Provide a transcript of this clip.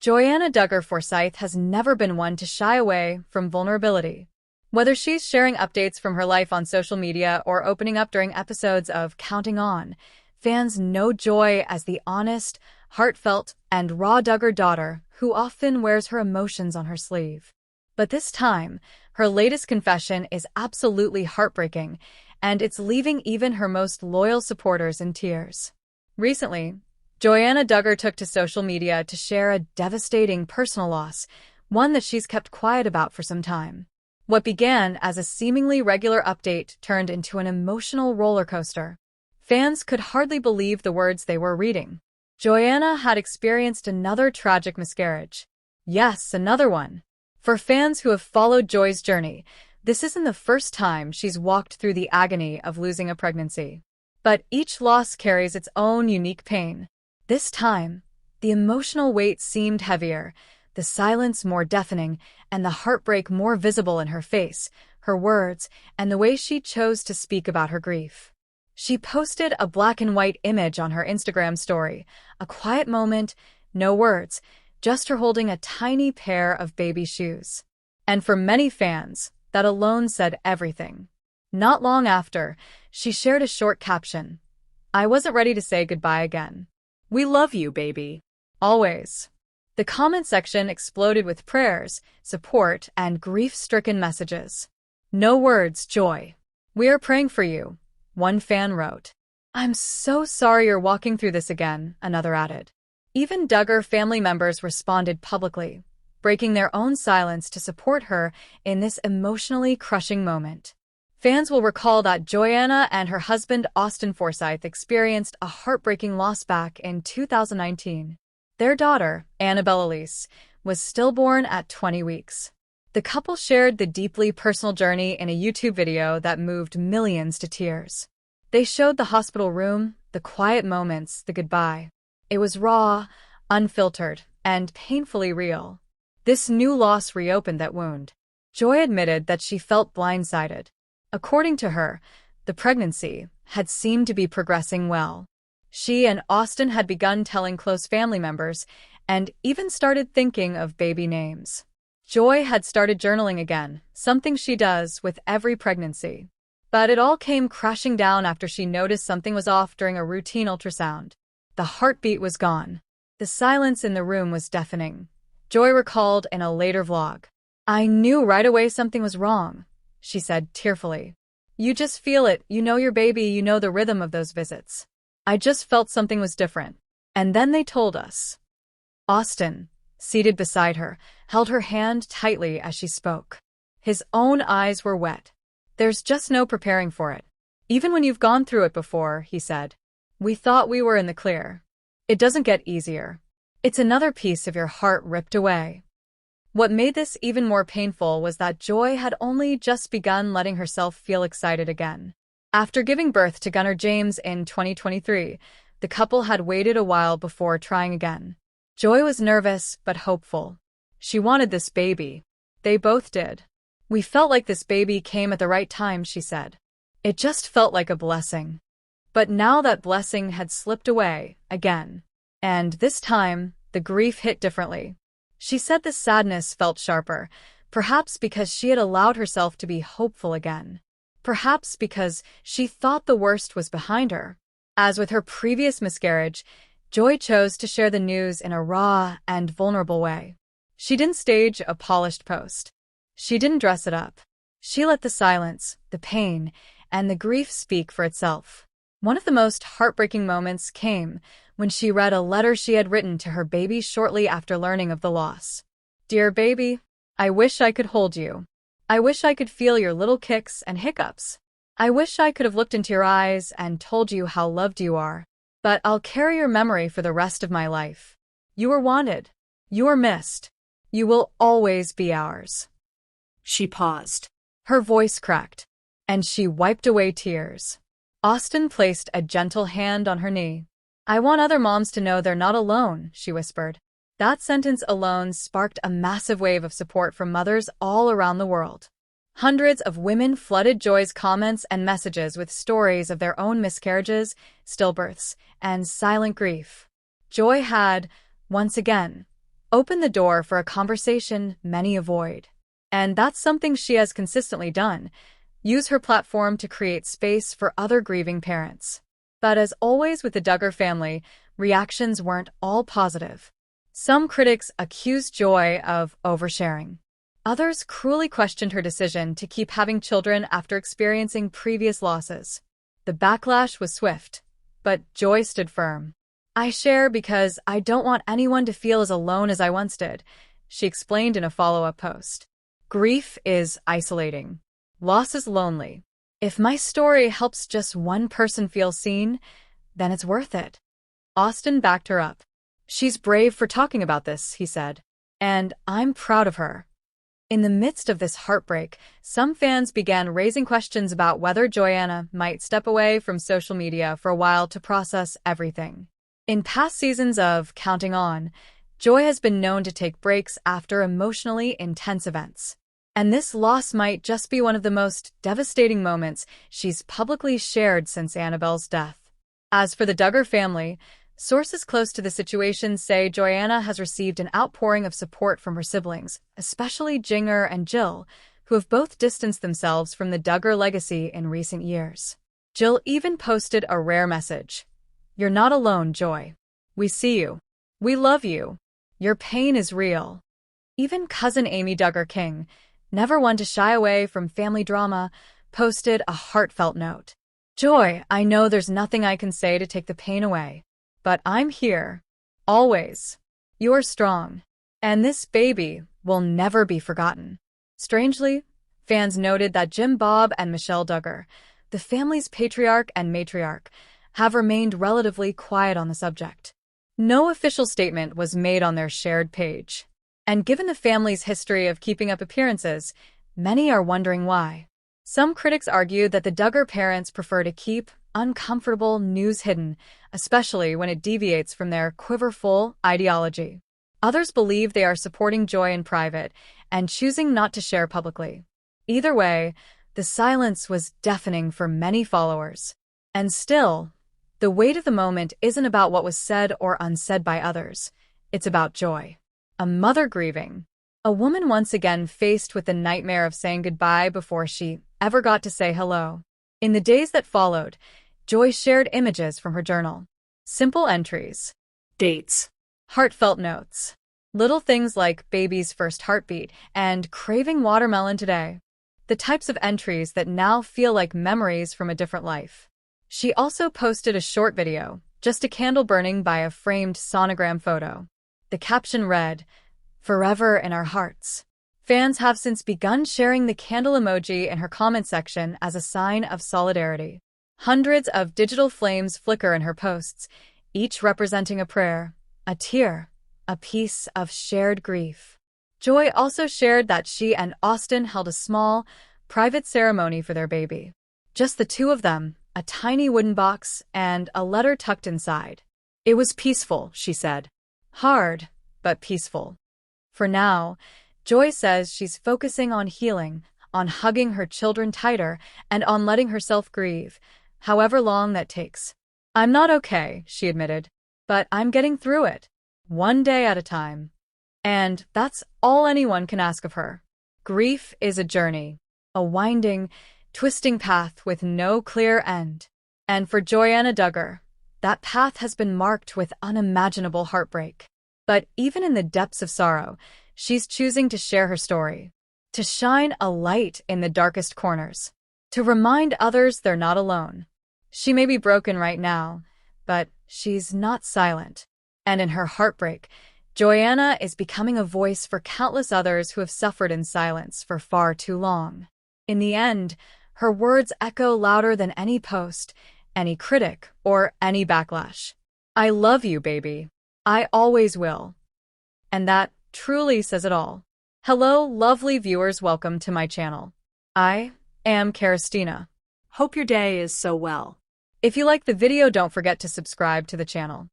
Duggar Forsyth has never been one to shy away from vulnerability. Whether she's sharing updates from her life on social media or opening up during episodes of Counting On, fans know Joy as the honest, heartfelt, and raw Duggar daughter who often wears her emotions on her sleeve. But this time, her latest confession is absolutely heartbreaking, and it's leaving even her most loyal supporters in tears. Recently, Duggar took to social media to share a devastating personal loss, one that she's kept quiet about for some time. What began as a seemingly regular update turned into an emotional roller coaster. Fans could hardly believe the words they were reading. Joanna had experienced another tragic miscarriage. Yes, another one. For fans who have followed Joy's journey, this isn't the first time she's walked through the agony of losing a pregnancy. But each loss carries its own unique pain. This time, the emotional weight seemed heavier, the silence more deafening, and the heartbreak more visible in her face, her words, and the way she chose to speak about her grief. She posted a black-and-white image on her Instagram story, a quiet moment, no words, just her holding a tiny pair of baby shoes. And for many fans, that alone said everything. Not long after, she shared a short caption. "I wasn't ready to say goodbye again. We love you, baby. Always." The comment section exploded with prayers, support, and grief-stricken messages. "No words, Joy. We are praying for you," one fan wrote. "I'm so sorry you're walking through this again," another added. Even Duggar family members responded publicly, breaking their own silence to support her in this emotionally crushing moment. Fans will recall that Joanna and her husband Austin Forsyth experienced a heartbreaking loss back in 2019. Their daughter, Annabell Elise, was stillborn at 20 weeks. The couple shared the deeply personal journey in a YouTube video that moved millions to tears. They showed the hospital room, the quiet moments, the goodbye. It was raw, unfiltered, and painfully real. This new loss reopened that wound. Joy admitted that she felt blindsided. According to her, the pregnancy had seemed to be progressing well. She and Austin had begun telling close family members and even started thinking of baby names. Joy had started journaling again, something she does with every pregnancy. But it all came crashing down after she noticed something was off during a routine ultrasound. The heartbeat was gone. The silence in the room was deafening. Joy recalled in a later vlog. "I knew right away something was wrong," she said tearfully. "You just feel it, you know your baby, you know the rhythm of those visits. I just felt something was different. And then they told us." Austin, seated beside her, held her hand tightly as she spoke. His own eyes were wet. "There's just no preparing for it. Even when you've gone through it before," he said. "We thought we were in the clear. It doesn't get easier. It's another piece of your heart ripped away." What made this even more painful was that Joy had only just begun letting herself feel excited again. After giving birth to Gunnar James in 2023, the couple had waited a while before trying again. Joy was nervous but hopeful. She wanted this baby. They both did. "We felt like this baby came at the right time," she said. "It just felt like a blessing." But now that blessing had slipped away, again. And this time, the grief hit differently. She said the sadness felt sharper, perhaps because she had allowed herself to be hopeful again. Perhaps because she thought the worst was behind her. As with her previous miscarriage, Joy chose to share the news in a raw and vulnerable way. She didn't stage a polished post. She didn't dress it up. She let the silence, the pain, and the grief speak for itself. One of the most heartbreaking moments came when she read a letter she had written to her baby shortly after learning of the loss. "Dear baby, I wish I could hold you. I wish I could feel your little kicks and hiccups. I wish I could have looked into your eyes and told you how loved you are. But I'll carry your memory for the rest of my life. You are wanted. You are missed. You will always be ours." She paused. Her voice cracked, and she wiped away tears. Austin placed a gentle hand on her knee. "I want other moms to know they're not alone," she whispered. That sentence alone sparked a massive wave of support from mothers all around the world. Hundreds of women flooded Joy's comments and messages with stories of their own miscarriages, stillbirths, and silent grief. Joy had, once again, open the door for a conversation many avoid. And that's something she has consistently done, use her platform to create space for other grieving parents. But as always with the Duggar family, reactions weren't all positive. Some critics accused Joy of oversharing. Others cruelly questioned her decision to keep having children after experiencing previous losses. The backlash was swift, but Joy stood firm. "I share because I don't want anyone to feel as alone as I once did," she explained in a follow-up post. "Grief is isolating. Loss is lonely. If my story helps just one person feel seen, then it's worth it." Austin backed her up. "She's brave for talking about this," he said, "and I'm proud of her." In the midst of this heartbreak, some fans began raising questions about whether Joyanna might step away from social media for a while to process everything. In past seasons of Counting On, Joy has been known to take breaks after emotionally intense events. And this loss might just be one of the most devastating moments she's publicly shared since Annabell's death. As for the Duggar family, sources close to the situation say Joyanna has received an outpouring of support from her siblings, especially Jinger and Jill, who have both distanced themselves from the Duggar legacy in recent years. Jill even posted a rare message. "You're not alone, Joy. We see you. We love you. Your pain is real." Even cousin Amy Duggar King, never one to shy away from family drama, posted a heartfelt note. "Joy, I know there's nothing I can say to take the pain away. But I'm here. Always. You're strong. And this baby will never be forgotten." Strangely, fans noted that Jim Bob and Michelle Duggar, the family's patriarch and matriarch, have remained relatively quiet on the subject. No official statement was made on their shared page. And given the family's history of keeping up appearances, many are wondering why. Some critics argue that the Duggar parents prefer to keep uncomfortable news hidden, especially when it deviates from their quiverful ideology. Others believe they are supporting Joy in private and choosing not to share publicly. Either way, the silence was deafening for many followers. And still, the weight of the moment isn't about what was said or unsaid by others. It's about Joy. A mother grieving. A woman once again faced with the nightmare of saying goodbye before she ever got to say hello. In the days that followed, Joy shared images from her journal. Simple entries. Dates. Heartfelt notes. Little things like baby's first heartbeat and craving watermelon today. The types of entries that now feel like memories from a different life. She also posted a short video, just a candle burning by a framed sonogram photo. The caption read, "Forever in our hearts." Fans have since begun sharing the candle emoji in her comment section as a sign of solidarity. Hundreds of digital flames flicker in her posts, each representing a prayer, a tear, a piece of shared grief. Joy also shared that she and Austin held a small, private ceremony for their baby. Just the two of them, a tiny wooden box, and a letter tucked inside. "It was peaceful," she said. "Hard, but peaceful." For now, Joy says she's focusing on healing, on hugging her children tighter, and on letting herself grieve, however long that takes. "I'm not okay," she admitted, "but I'm getting through it, one day at a time." And that's all anyone can ask of her. Grief is a journey, a winding, twisting path with no clear end. And for Joyanna Duggar, that path has been marked with unimaginable heartbreak. But even in the depths of sorrow, she's choosing to share her story, to shine a light in the darkest corners, to remind others they're not alone. She may be broken right now, but she's not silent. And in her heartbreak, Joyanna is becoming a voice for countless others who have suffered in silence for far too long. In the end, her words echo louder than any post, any critic, or any backlash. "I love you, baby. I always will." And that truly says it all. Hello, lovely viewers, welcome to my channel. I am Karistina. Hope your day is so well. If you like the video, don't forget to subscribe to the channel.